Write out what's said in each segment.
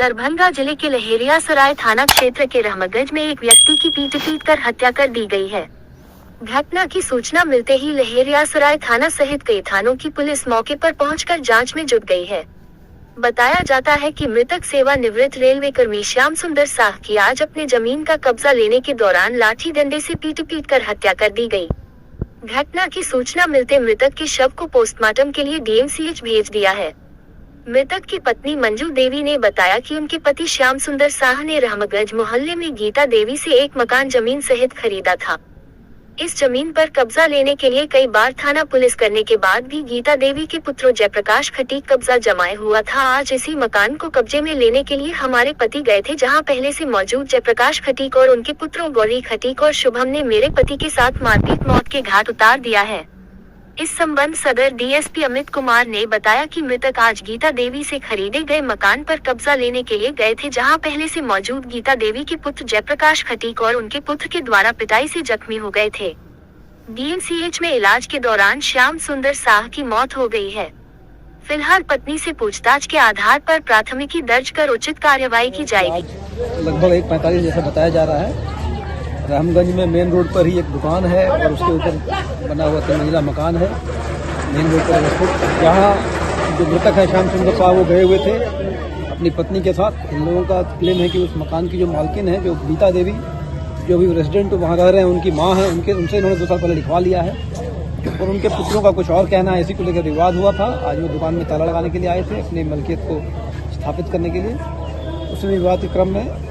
दरभंगा जिले के लहेरियासराय थाना क्षेत्र के रहमगंज में एक व्यक्ति की पीट कर हत्या कर दी गई है। घटना की सूचना मिलते ही लहेरियासराय थाना सहित कई थानों की पुलिस मौके पर पहुंचकर जांच में जुट गई है। बताया जाता है कि मृतक सेवानिवृत्त रेलवे कर्मी श्याम सुंदर साह की आज अपने जमीन का कब्जा लेने के दौरान लाठी डंडे से पीट कर हत्या कर दी गई। घटना की सूचना मिलते मृतक के शव को पोस्टमार्टम के लिए DMCH भेज दिया है। मृतक की पत्नी मंजू देवी ने बताया कि उनके पति श्याम सुंदर साह ने रहमगंज मोहल्ले में गीता देवी से एक मकान जमीन सहित खरीदा था। इस जमीन पर कब्जा लेने के लिए कई बार थाना पुलिस करने के बाद भी गीता देवी के पुत्र जयप्रकाश खटीक कब्जा जमाए हुआ था। आज इसी मकान को कब्जे में लेने के लिए हमारे पति गए थे, जहां पहले से मौजूद जयप्रकाश खटीक और उनके पुत्रों गौरी खटीक और शुभम ने मेरे पति के साथ मारपीट मौत के घाट उतार दिया है। इस संबंध सदर DSP अमित कुमार ने बताया कि मृतक आज गीता देवी से खरीदे गए मकान पर कब्जा लेने के लिए गए थे, जहां पहले से मौजूद गीता देवी के पुत्र जयप्रकाश खटीक और उनके पुत्र के द्वारा पिटाई से जख्मी हो गए थे। DMCH में इलाज के दौरान श्याम सुंदर साह की मौत हो गई है। फिलहाल पत्नी से पूछताछ के आधार पर प्राथमिकी दर्ज कर उचित कार्यवाही की जाएगी। लगभग 1:45 जैसा बताया जा रहा है। रामगंज में मेन रोड पर ही एक दुकान है और उसके ऊपर बना हुआ 3 मंजिला मकान है मेन रोड पर स्थित। यहाँ जो मृतक है श्याम सुंदर साहब वो गए हुए थे अपनी पत्नी के साथ। इन लोगों का क्लेम है कि उस मकान की जो मालकिन है, जो गीता देवी, जो भी रेजिडेंट वहाँ रह रहे हैं, उनकी माँ है, उनसे इन्होंने 2 साल पहले लिखवा लिया है और उनके पुत्रों का कुछ और कहना है। इसी को लेकर विवाद हुआ था। आज वो दुकान में ताला लगाने के लिए आए थे अपनी मलकियत को स्थापित करने के लिए। उसी विवाद के क्रम में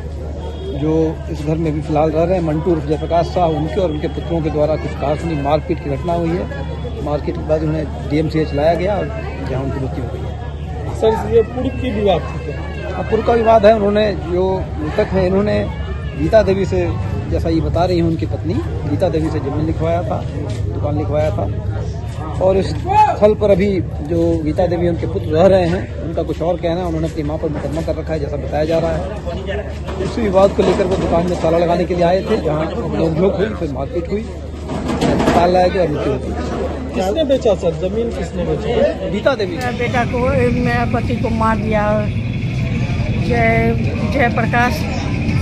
जो इस घर में भी फिलहाल रह रहे हैं मंटू उर्फ जयप्रकाश साह, उनके और उनके पुत्रों के द्वारा कुछ कारखानी मारपीट की घटना हुई है। मारपीट के बाद उन्हें DMCH लाया गया और जहाँ उनकी मृत्यु हो गई है। सर, ये पूर्व की विवाद थी क्या? पूर्व का विवाद है। उन्होंने जो मृतक है, इन्होंने गीता देवी से, जैसा ये बता रही है उनकी पत्नी, गीता देवी से जमीन लिखवाया था, दुकान लिखवाया था और इस स्थल पर अभी जो गीता देवी उनके पुत्र रह रहे हैं, उनका कुछ और कहना है। उन्होंने अपनी मां पर मुकदमा कर रखा है, जैसा बताया जा रहा है। इसी विवाद को लेकर वो दुकान में ताला लगाने के लिए आए थे, जहां नोक-झोंक हुई, फिर मारपीट हुई, ताला लाया गया और मृत्यु हुई। किसने बेचा सर? जमीन किसने बेचा? गीता देवी। मेरा बेटा को, मेरा पति को मार दिया। जयप्रकाश,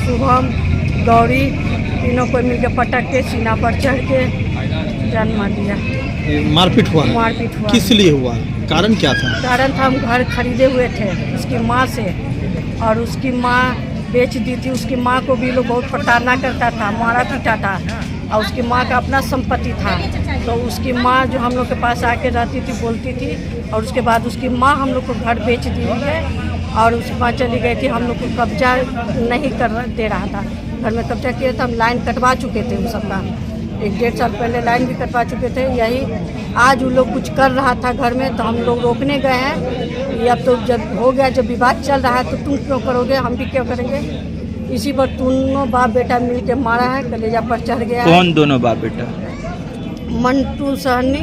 शुभम, गौरी, तीनों को मिलकर पटक के सीना पर चढ़ के जान मार दिया। मारपीट हुआ? मारपीट हुआ। किस लिए हुआ? कारण क्या था? कारण था, हम घर खरीदे हुए थे उसकी माँ से और उसकी माँ बेच दी थी। उसकी माँ को भी लोग बहुत प्रताड़ना करता था, मारा पीटा था और उसकी माँ का अपना संपत्ति था। तो उसकी माँ जो हम लोग के पास आके रहती थी, बोलती थी और उसके बाद उसकी माँ हम लोग को घर बेच दी हुई है और उसकी माँ चली गई थी। हम लोग को कब्जा नहीं कर दे रहा था, घर में कब्जा किया था। हम लाइन कटवा चुके थे उन सबका, 1-1.5 साल पहले लाइन भी कटवा चुके थे। यही आज वो लोग कुछ कर रहा था घर में, तो हम लोग रोकने गए हैं। या तो जब हो गया, जब विवाद चल रहा है तो तुम क्यों करोगे, हम भी क्यों करेंगे। इसी पर दोनों बाप बेटा मिल के मारा है, कलेजा पर चढ़ गया। कौन दोनों बाप बेटा? मंटू सहनी,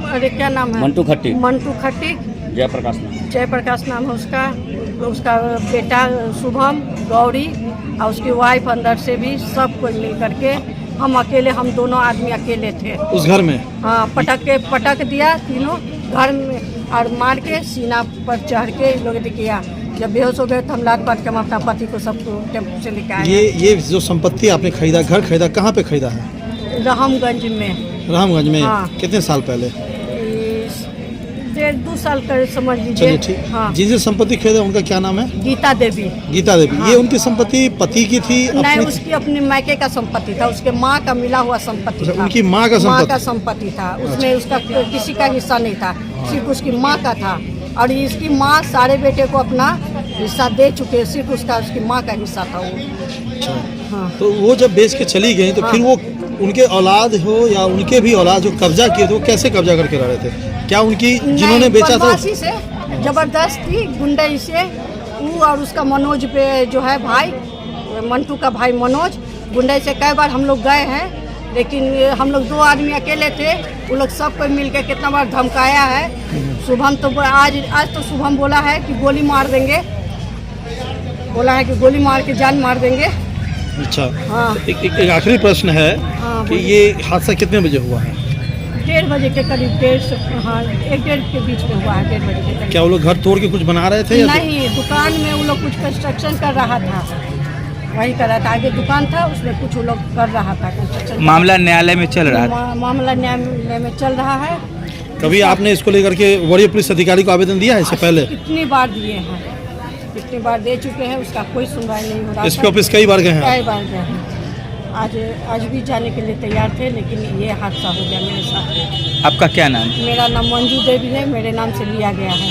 अरे क्या नाम है? मंटू खट्टी। मंटू खट्टी। जयप्रकाश नाम है उसका बेटा शुभम, गौरी और उसकी वाइफ अंदर से भी सब कोई मिल करके। हम अकेले, हम दोनों आदमी अकेले थे उस घर में। हाँ, पटक दिया तीनों घर में और मार के सीना पर चढ़ के लोग किया। जब बेहोश हो गए तो हम लाद पाट के हम अपना पति को सबको टेम्पो से लेके आए। ये जो संपत्ति आपने खरीदा, घर खरीदा, कहाँ पे खरीदा है? रामगंज में। रामगंज में? हाँ। कितने साल पहले? 1.5-2 साल का समझ लीजिए। चलिए ठीक। हाँ। जिनसे संपत्ति खरीदा उनका क्या नाम है? गीता देवी। गीता देवी। हाँ। ये उनकी संपत्ति पति की थी? नहीं, उसकी अपनी मायके का संपत्ति था, उसके माँ का मिला हुआ संपत्ति था। उनकी माँ का संपत्ति था, उसमें उसका किसी का हिस्सा नहीं था, सिर्फ उसकी माँ का था। और इसकी माँ सारे बेटे को अपना हिस्सा दे चुके, सिर्फ उसकी माँ का हिस्सा था वो। हाँ। तो वो जब बेच के चली गई तो फिर वो उनके औलाद हो या उनके भी औलाद जो कब्जा किए थे, वो कैसे कब्जा करके रह रहे थे? क्या उनकी जिन्होंने बेचा था से जबरदस्ती गुंडई से, वो और उसका मनोज पे जो है भाई, मंटू का भाई मनोज, गुंडई से कई बार हम लोग गए हैं, लेकिन हम लोग 2 आदमी अकेले थे। वो लोग सब कोई मिलकर कितना बार धमकाया है। शुभम तो आज तो शुभम बोला है कि गोली मार देंगे, बोला है कि गोली मार के जान मार देंगे। अच्छा। हाँ। एक आखिरी प्रश्न है। हाँ, कि ये हादसा कितने बजे हुआ है? 1:30 बजे के करीब 1:30 के बीच में हुआ है, 1:30 बजे के करीब। क्या वो लोग घर तोड़ के कुछ बना रहे थे या नहीं, दुकान में वो लोग कुछ कंस्ट्रक्शन कर रहा था, वही कर रहा था। आगे दुकान था, उसमें कुछ वो लोग कर रहा था कंस्ट्रक्शन। मामला न्यायालय में चल रहा है। मामला न्यायालय में चल रहा है। कभी आपने इसको लेकर के वरीय पुलिस अधिकारी को आवेदन दिया है इससे पहले? कितनी बार दिए हैं, कितनी बार दे चुके हैं, उसका कोई सुनवाई नहीं हो रहा। एसपी ऑफिस कई बार गए हैं? कई बार गए हैं। आज भी जाने के लिए तैयार थे, लेकिन ये हादसा हो गया मेरे साथ। आपका क्या नाम? मेरा नाम मंजू देवी है, मेरे नाम से लिया गया है।